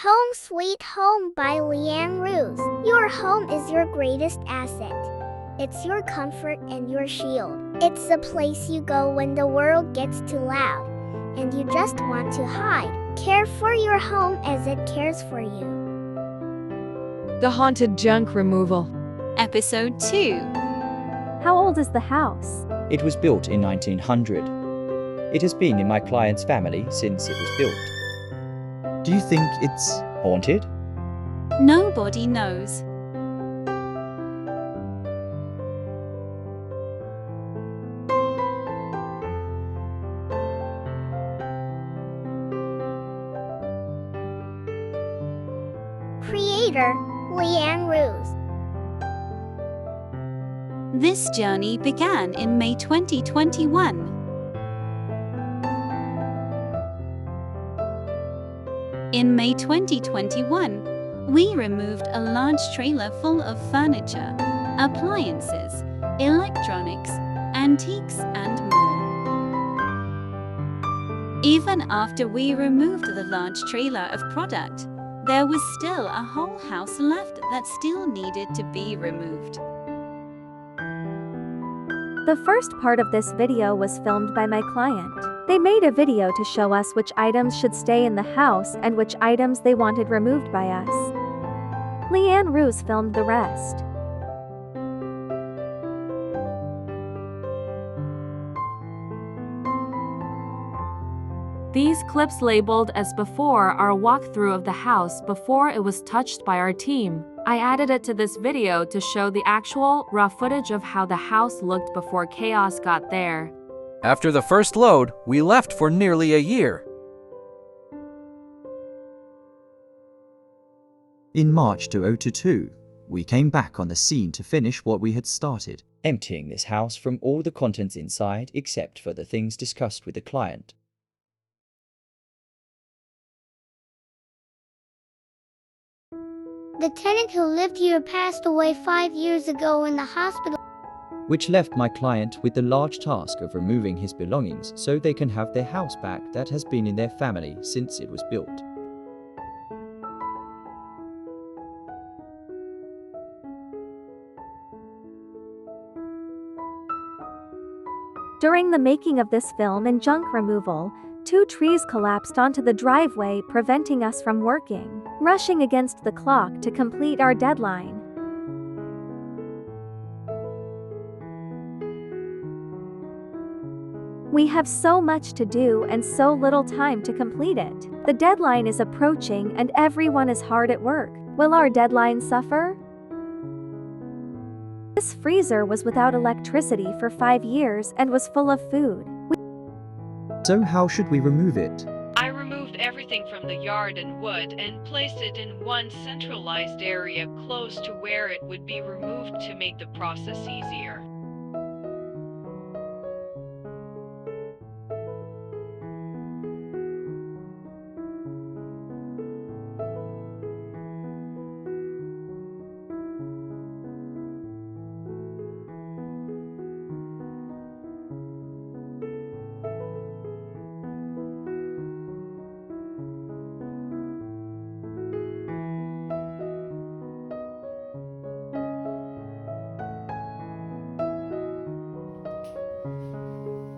Home Sweet Home by Leanne Ruse. Your home is your greatest asset. It's your comfort and your shield. It's the place you go when the world gets too loud and you just want to hide. Care for your home as it cares for you. The Haunted Junk Removal. Episode 2. How old is the house? It was built in 1900. It has been in my client's family since it was built. Do you think it's Haunted? Nobody knows. Creator, Leanne Ruse. This journey began in May 2021. In May 2021, we removed a large trailer full of furniture, appliances, electronics, antiques, and more. Even after we removed the large trailer of product, there was still a whole house left that still needed to be removed. The first part of this video was filmed by my client. They made a video to show us which items should stay in the house and which items they wanted removed by us. Leanne Ruse filmed the rest. These clips labeled as before are a walkthrough of the house before it was touched by our team. I added it to this video to show the actual, raw footage of how the house looked before Khaos got there. After the first load, we left for nearly a year. in March 2022? We came back on the scene to finish what we had started, Emptying this house from all the contents inside except for the things discussed with the client. The tenant who lived here passed away 5 years ago in the hospital. Which left my client with the large task of removing his belongings so they can have their house back that has been in their family since it was built. During the making of this film and junk removal, 2 trees collapsed onto the driveway, preventing us from working, rushing against the clock to complete our deadline. We have so much to do and so little time to complete it. The deadline is approaching and everyone is hard at work. Will our deadline suffer? This freezer was without electricity for 5 years and was full of food. so how should we remove it? I removed everything from the yard and wood and placed it in one centralized area close to where it would be removed to make the process easier.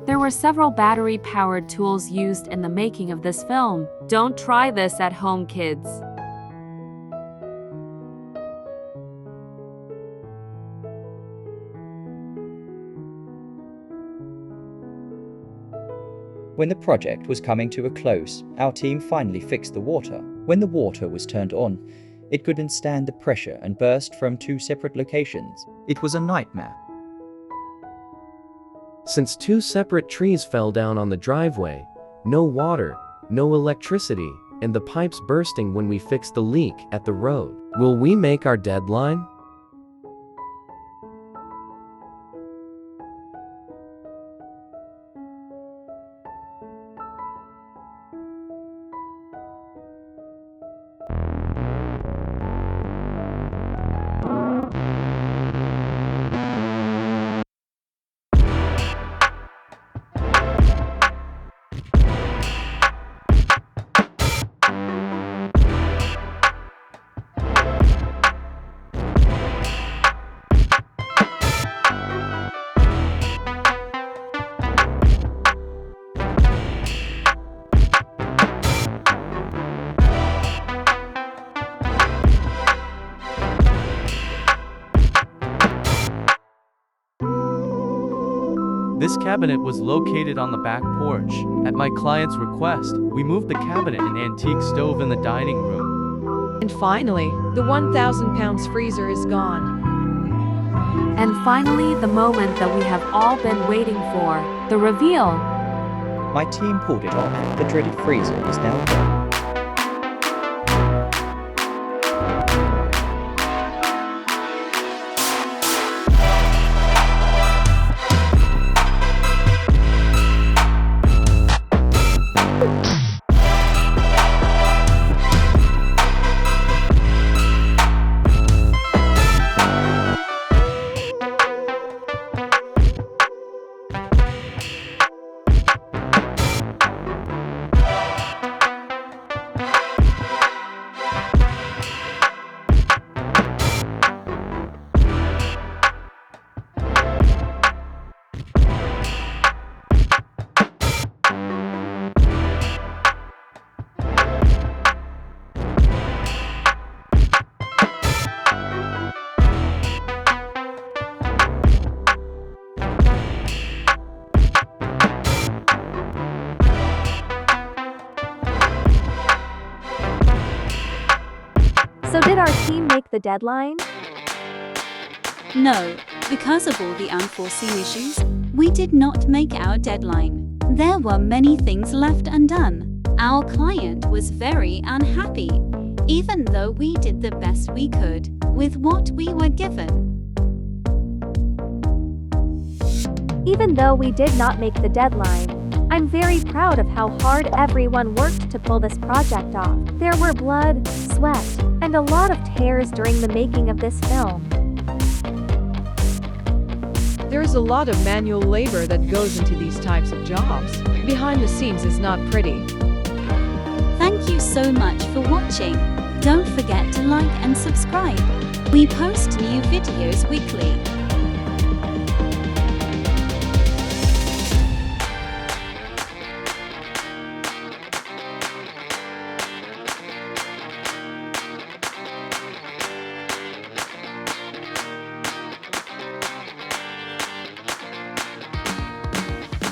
There were several battery-powered tools used in the making of this film. Don't try this at home, kids. When the project was coming to a close, our team finally fixed the water. When the water was turned on, it couldn't stand the pressure and burst from 2 separate locations. It was a nightmare. Since 2 separate trees fell down on the driveway, no water, no electricity, and the pipes bursting when we fixed the leak at the road. Will we make our deadline? This cabinet was located on the back porch. At my client's request, we moved the cabinet and antique stove in the dining room. And finally, the 1,000 pounds freezer is gone. And finally, the moment that we have all been waiting for, the reveal. My team pulled it off. The dreaded freezer is now gone. So did our team make the deadline? No, because of all the unforeseen issues, we did not make our deadline. There were many things left undone. Our client was very unhappy, even though we did the best we could with what we were given. Even though we did not make the deadline, I'm very proud of how hard everyone worked to pull this project off. There were blood, sweat, and a lot of tears during the making of this film. There is a lot of manual labor that goes into these types of jobs. Behind the scenes is not pretty. Thank you so much for watching. Don't forget to like and subscribe. We post new videos weekly.